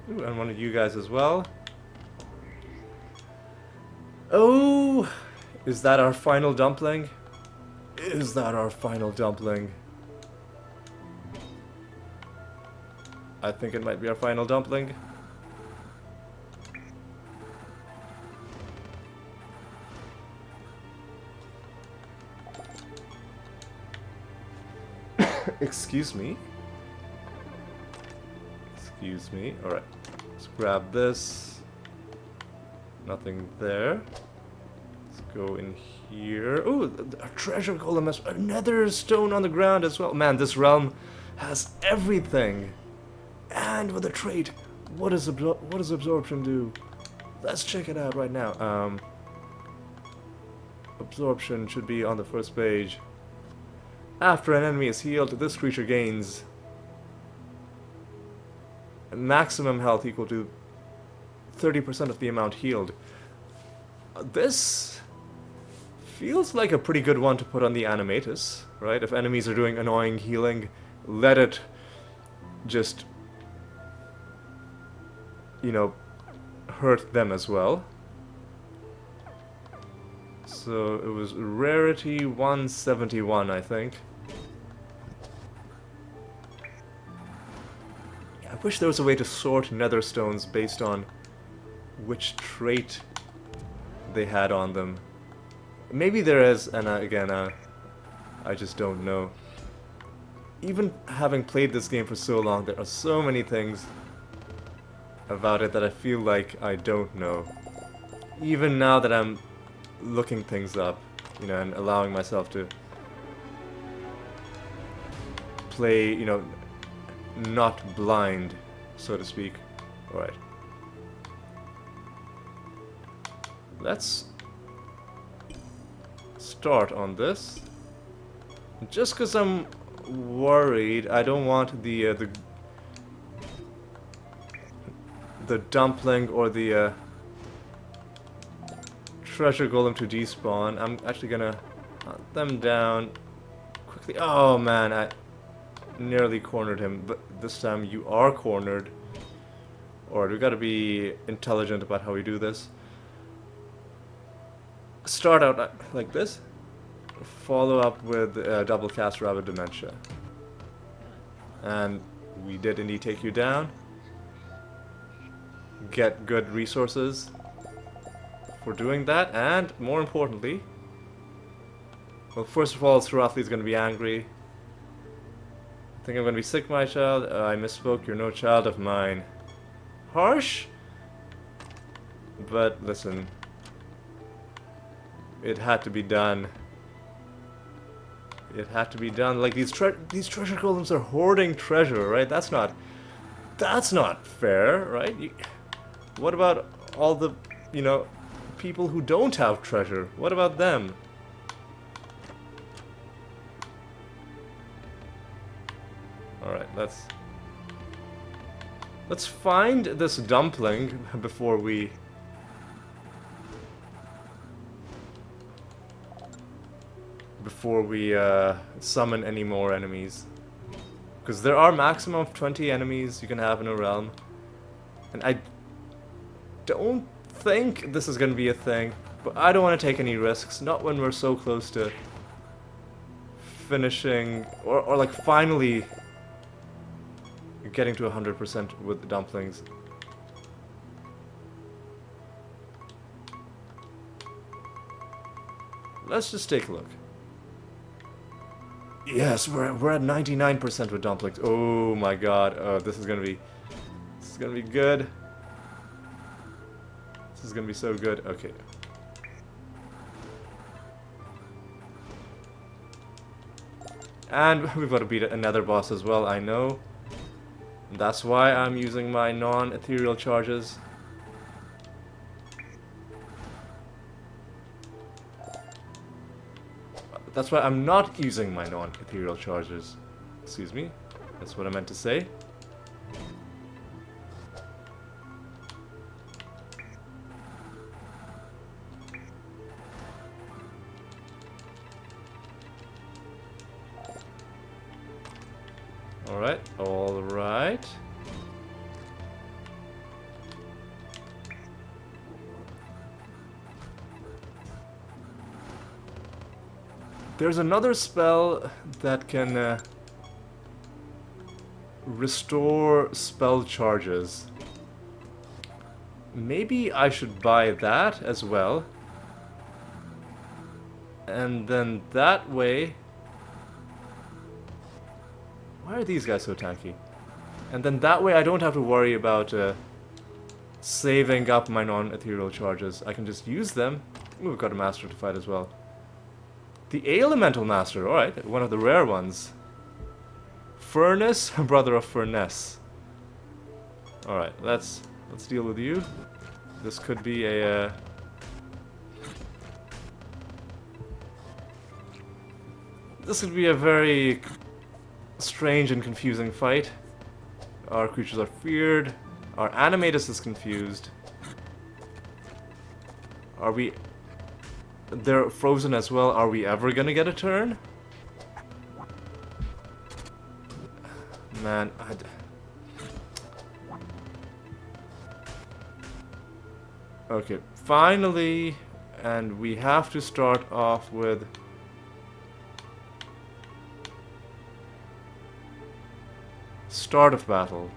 Ooh, and one of you guys as well. Oh! Is that our final dumpling? Is that our final dumpling? I think it might be our final dumpling. Excuse me. Excuse me. Alright. Let's grab this. Nothing there. Let's go in here. Oh, a treasure golem has another stone on the ground as well. Man, this realm has everything. And with a trait. What does absorption do? Let's check it out right now. Absorption should be on the first page. After an enemy is healed, this creature gains maximum health equal to 30% of the amount healed. This feels like a pretty good one to put on the animatus, right? If enemies are doing annoying healing, let it just, you know, hurt them as well. So it was rarity 171, I think. I wish there was a way to sort nether stones based on which trait they had on them. Maybe there is, and again, I just don't know. Even having played this game for so long, there are so many things about it that I feel like I don't know. Even now that I'm looking things up, you know, and allowing myself to play, you know, not blind, so to speak. Alright. Let's start on this. Just because I'm worried, I don't want the dumpling or the treasure golem to despawn. I'm actually gonna hunt them down quickly. Oh man, I nearly cornered him, but this time you are cornered. Alright, we gotta be intelligent about how we do this. Start out like this. Follow up with double cast Rabbit Dementia. And we did indeed take you down. Get good resources for doing that, and more importantly, well, first of all, Siralim is going to be angry. Think I'm gonna be sick, my child? I misspoke, you're no child of mine. Harsh? But listen. It had to be done. It had to be done. Like, these treasure golems are hoarding treasure, right? That's not fair, right? What about all the, you know, people who don't have treasure? What about them? Alright, let's find this dumpling before we summon any more enemies. Because there are maximum of 20 enemies you can have in a realm. And I don't think this is going to be a thing. But I don't want to take any risks. Not when we're so close to finishing, or like finally getting to 100% with the dumplings. Let's just take a look. Yes, we're at 99% with dumplings. Oh my god. Oh, this is gonna be good. This is gonna be so good. Okay. And we've got to beat another boss as well, I know. That's why I'm using my non-ethereal charges. That's why I'm not using my non-ethereal charges. Excuse me. That's what I meant to say. Alright, alright. There's another spell that can restore spell charges. Maybe I should buy that as well. And then that way... Why are these guys so tanky? And then that way I don't have to worry about saving up my non-ethereal charges. I can just use them. Ooh, we've got a master to fight as well. The Elemental Master, alright, one of the rare ones. Furnace, brother of Furnace. Alright, let's deal with you. This could be a... This could be a very strange and confusing fight. Our creatures are feared. Our Animatus is confused. Are we... They're frozen as well. Are we ever gonna get a turn? Man, okay, finally, and we have to start off with start of battle.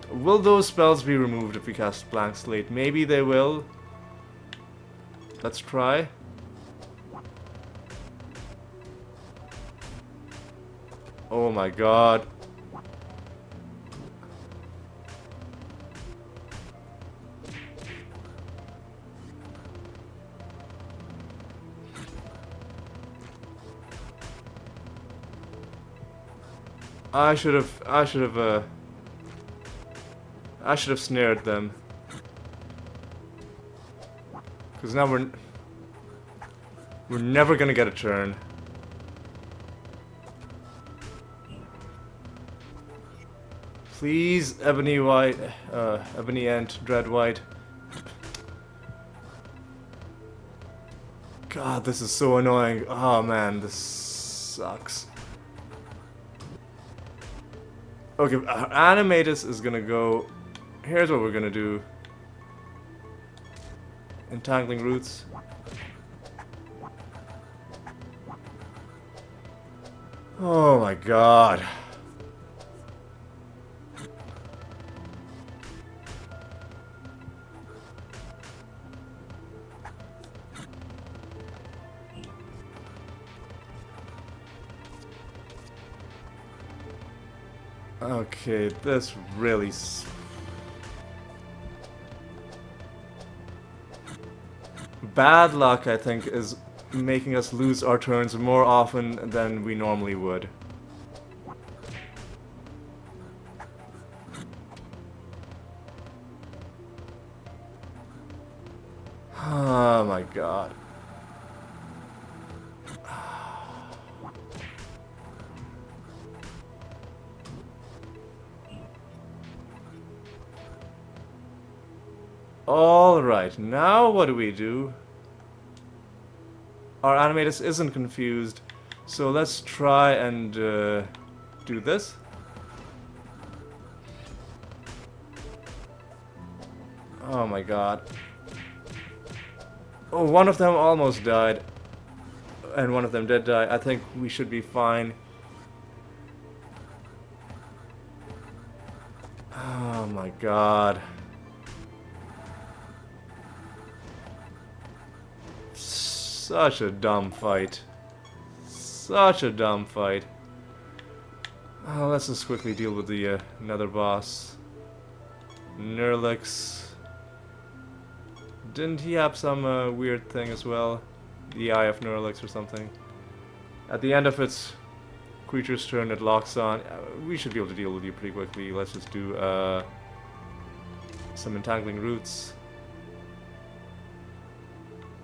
Will those spells be removed if we cast Blank Slate? Maybe they will. Let's try. Oh my god. I should have snared them. Because now we're never gonna get a turn. Please, Ebony White, Ebony Ant, Dread White. God, this is so annoying. Oh man, this sucks. Okay, Animatus is gonna go... Here's what we're gonna do. Entangling Roots. Oh my god. Okay, this really... Bad luck, I think, is making us lose our turns more often than we normally would. Oh my god. Alright, now what do we do? Our animatus isn't confused, so let's try and do this. Oh my god. Oh, one of them almost died. And one of them did die. I think we should be fine. Oh my god. Such a dumb fight. Such a dumb fight. Oh, let's just quickly deal with the another boss. Nerlix. Didn't he have some weird thing as well? The Eye of Nerlix or something. At the end of its creature's turn, it locks on. We should be able to deal with you pretty quickly. Let's just do some entangling roots.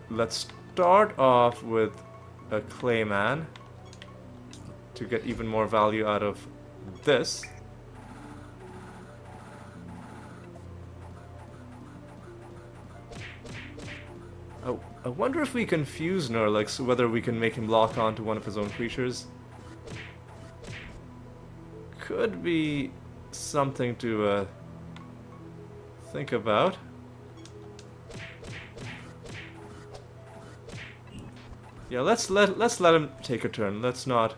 Let's start off with a Clayman to get even more value out of this. Oh, I wonder if we confuse Nerlix, whether we can make him lock on to one of his own creatures. Could be something to think about. Yeah, let's let him take a turn. Let's not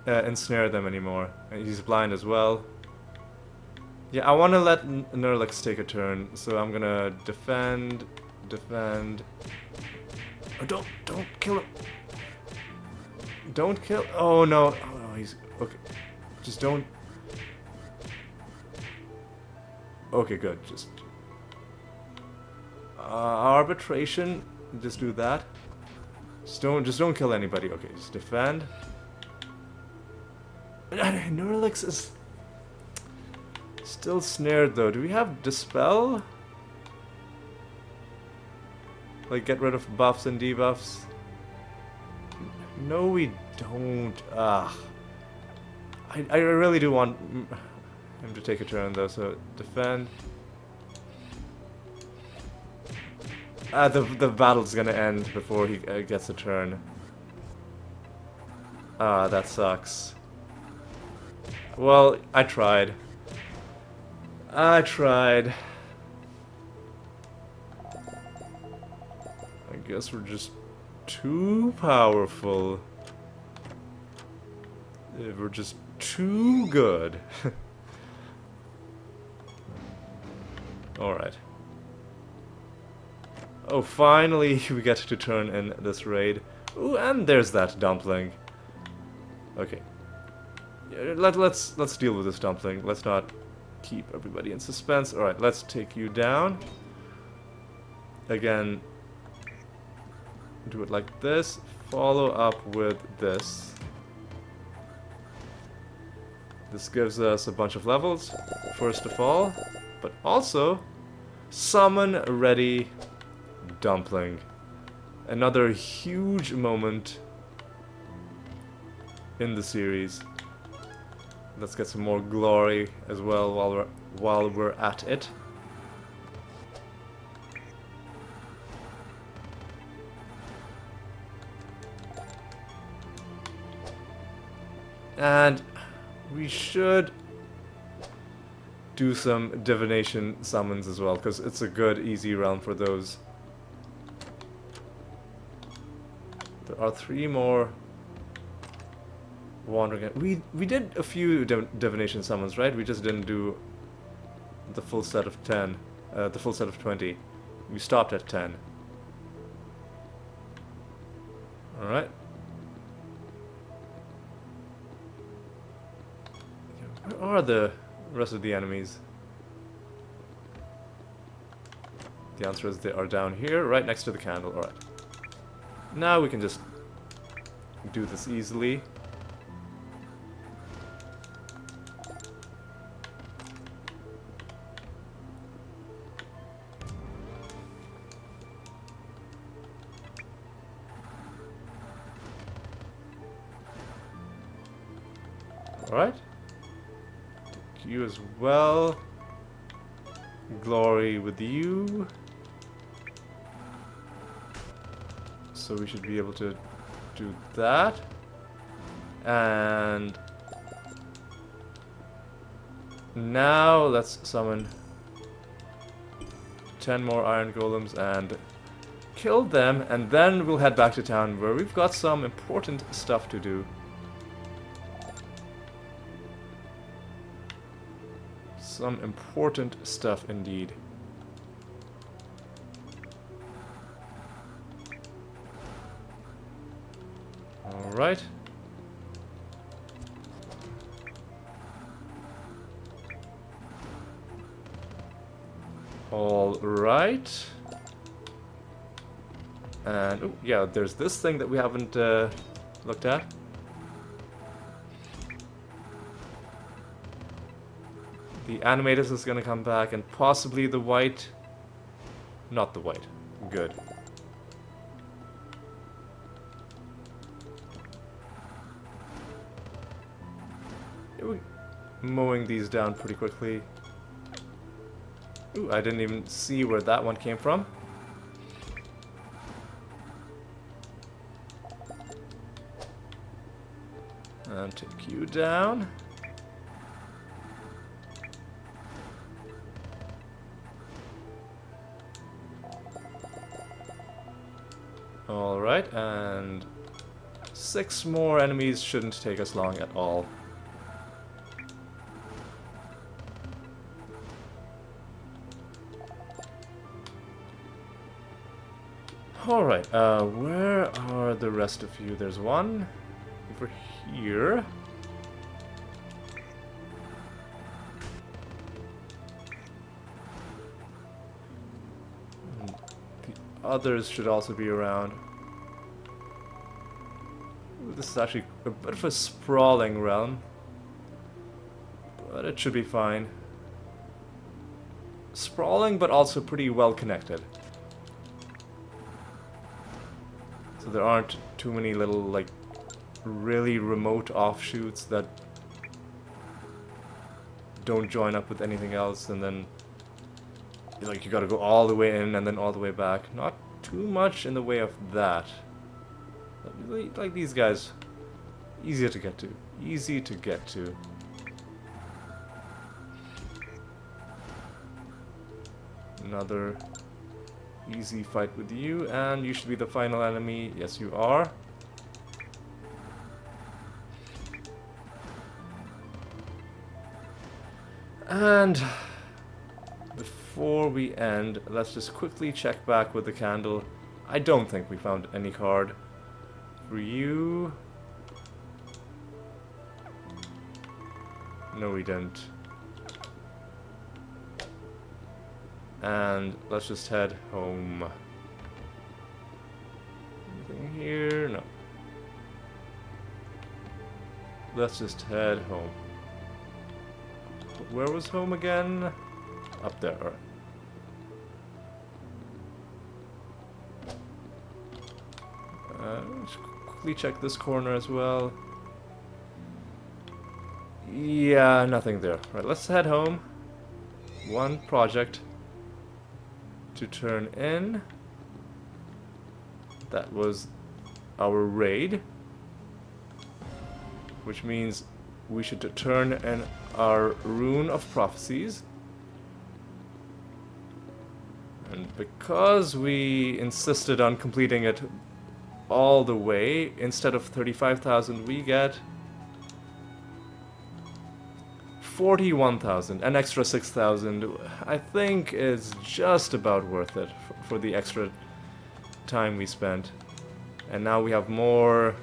ensnare them anymore. He's blind as well. Yeah, I want to let Nerlix take a turn, so I'm gonna defend. Oh, don't kill him. Don't kill. Oh no. Oh no, he's okay. Just don't. Okay, good. Just arbitration. Just do that. Just don't kill anybody. Okay, just defend. Nerlix is still snared though. Do we have dispel? Like get rid of buffs and debuffs? No, we don't. I really do want him to take a turn though, so defend. The battle's gonna end before he gets a turn. That sucks. Well, I tried. I guess we're just too powerful. We're just too good. Alright. Oh, finally we get to turn in this raid. Ooh, and there's that Dumpling. Okay. Yeah, let's deal with this Dumpling. Let's not keep everybody in suspense. Alright, let's take you down. Again, do it like this. Follow up with this. This gives us a bunch of levels, first of all, but also summon ready Dumpling. Another huge moment in the series. Let's get some more glory as well while we're at it. And we should do some divination summons as well, because it's a good, easy realm for those. There are 3 more wandering. We did a few divination summons, right? We just didn't do the full set of 10, the full set of 20. We stopped at 10. Alright. Where are the rest of the enemies? The answer is they are down here, right next to the candle. Alright. Now we can just do this easily. Alright. Take you as well. Glory with you. So we should be able to do that. And now let's summon 10 more iron golems and kill them, and then we'll head back to town where we've got some important stuff to do. Some important stuff indeed. Alright. Alright. And, oh, yeah, there's this thing that we haven't looked at. The animators is gonna come back, and possibly the white. Not the white. Good. We're mowing these down pretty quickly. Ooh, I didn't even see where that one came from. And take you down. Alright, and 6 more enemies shouldn't take us long at all. Alright, where are the rest of you? There's one over here. And the others should also be around. Ooh, this is actually a bit of a sprawling realm, but it should be fine. Sprawling, but also pretty well connected. So there aren't too many little, like, really remote offshoots that don't join up with anything else, and then, like, you gotta go all the way in and then all the way back. Not too much in the way of that. Like these guys, easier to get to. Easy to get to. Another easy fight with you, and you should be the final enemy. Yes, you are. And before we end, let's just quickly check back with the candle. I don't think we found any card for you. No, we didn't. And let's just head home. Anything here? No. Let's just head home. Where was home again? Up there. Alright. Let's quickly check this corner as well. Yeah, nothing there. Right, let's head home. One project to turn in. That was our raid, which means we should turn in our Rune of Prophecies. And because we insisted on completing it all the way, instead of 35,000 we get 41,000, an extra 6,000, I think is just about worth it for the extra time we spent. And now we have more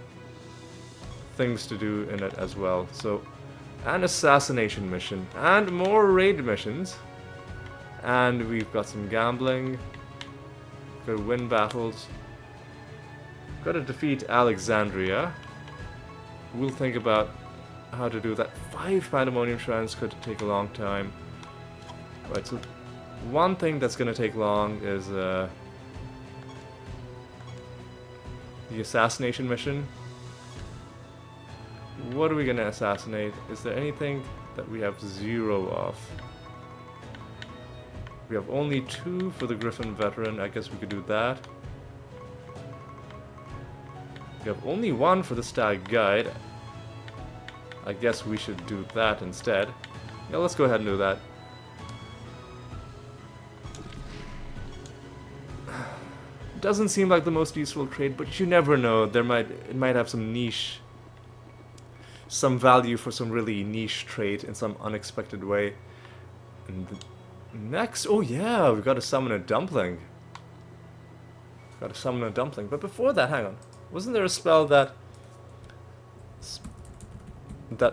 things to do in it as well. So, an assassination mission, and more raid missions. And we've got some gambling. Got to win battles. Got to defeat Alexandria. We'll think about how to do that. 5 Pandemonium Shrines could take a long time. Right, so one thing that's going to take long is the assassination mission. What are we going to assassinate? Is there anything that we have 0 of? We have only 2 for the Griffin Veteran. I guess we could do that. We have only 1 for the Stag Guide. I guess we should do that instead. Yeah, let's go ahead and do that. Doesn't seem like the most useful trade, but you never know. It might have some niche, some value for some really niche trait in some unexpected way. And next, oh yeah, we've got to summon a Dumpling. Got to summon a Dumpling, but before that, hang on. Wasn't there a spell that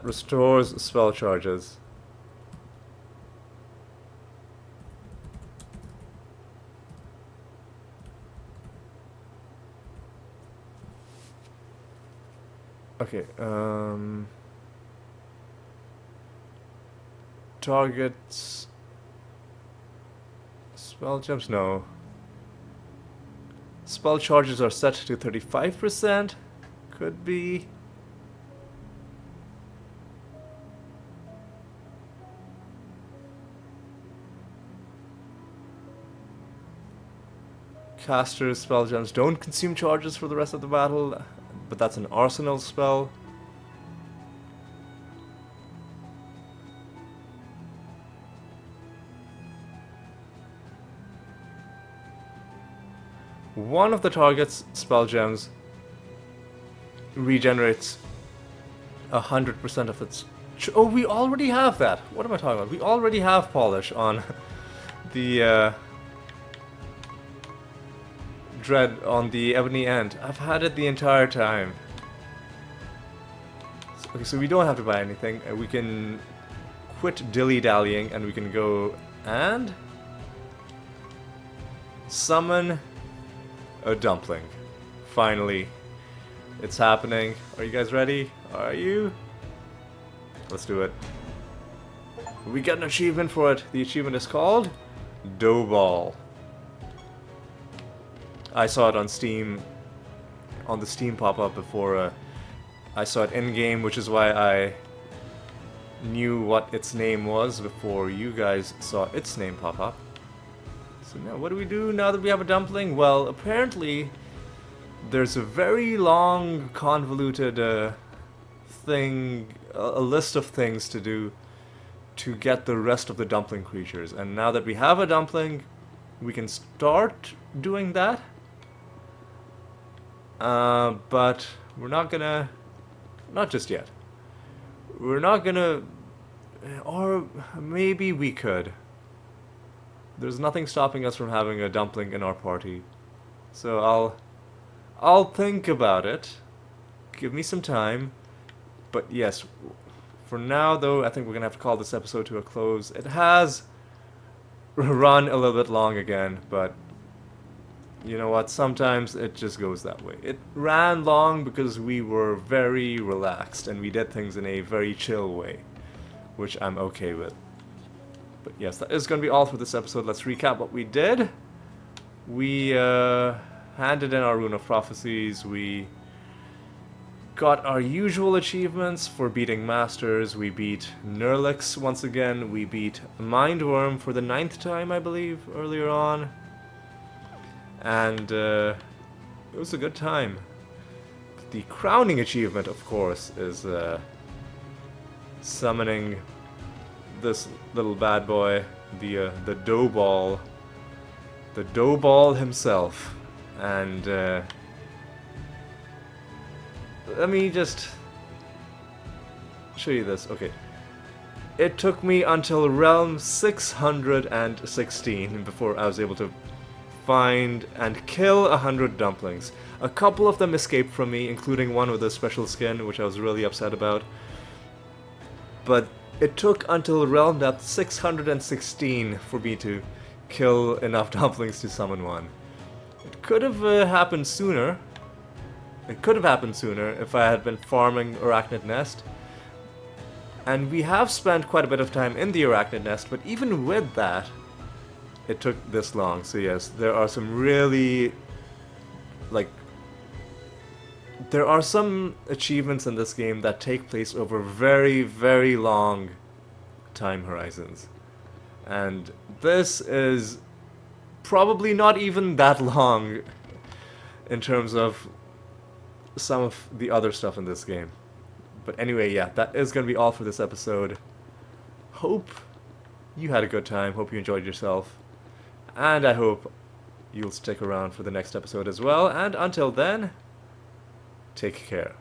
restores spell charges? Okay, targets spell gems? No. Spell charges are set to 35%. Could be. Caster's spell gems don't consume charges for the rest of the battle, but that's an arsenal spell. One of the target's spell gems regenerates 100% of its... Oh, we already have that! What am I talking about? We already have polish on the Dread on the Ebony End. I've had it the entire time. Okay, so we don't have to buy anything. We can quit dilly-dallying and we can go and summon a Dumpling. Finally. It's happening. Are you guys ready? Are you? Let's do it. We get an achievement for it. The achievement is called Dough Ball. I saw it on Steam, on the Steam pop-up before I saw it in-game, which is why I knew what its name was before you guys saw its name pop up. So now what do we do now that we have a Dumpling? Well, apparently there's a very long, convoluted thing, a list of things to do to get the rest of the Dumpling creatures. And now that we have a Dumpling, we can start doing that. But we're not gonna... Not just yet. We're not gonna... Or maybe we could. There's nothing stopping us from having a Dumpling in our party. So I'll think about it. Give me some time. But yes, for now though, I think we're gonna have to call this episode to a close. It has run a little bit long again, but you know what, sometimes it just goes that way. It ran long because we were very relaxed and we did things in a very chill way, which I'm okay with. But yes, that is going to be all for this episode. Let's recap what we did. We handed in our Rune of Prophecies. We got our usual achievements for beating Masters. We beat Nerlix once again. We beat Mindworm for the 9th time, I believe, earlier on. And it was a good time. The crowning achievement, of course, is summoning this little bad boy, the Dough Ball. The Dough Ball himself. And let me just show you this. Okay. It took me until realm 616 before I was able to find and kill 100 dumplings. A couple of them escaped from me, including one with a special skin, which I was really upset about. But it took until realm depth 616 for me to kill enough dumplings to summon one. It could have happened sooner. It could have happened sooner if I had been farming Arachnid Nest. And we have spent quite a bit of time in the Arachnid Nest, but even with that, it took this long. So yes, there are some really, there are some achievements in this game that take place over very, very long time horizons. And this is probably not even that long in terms of some of the other stuff in this game. But anyway, yeah, that is going to be all for this episode. Hope you had a good time, hope you enjoyed yourself, and I hope you'll stick around for the next episode as well. And until then, take care.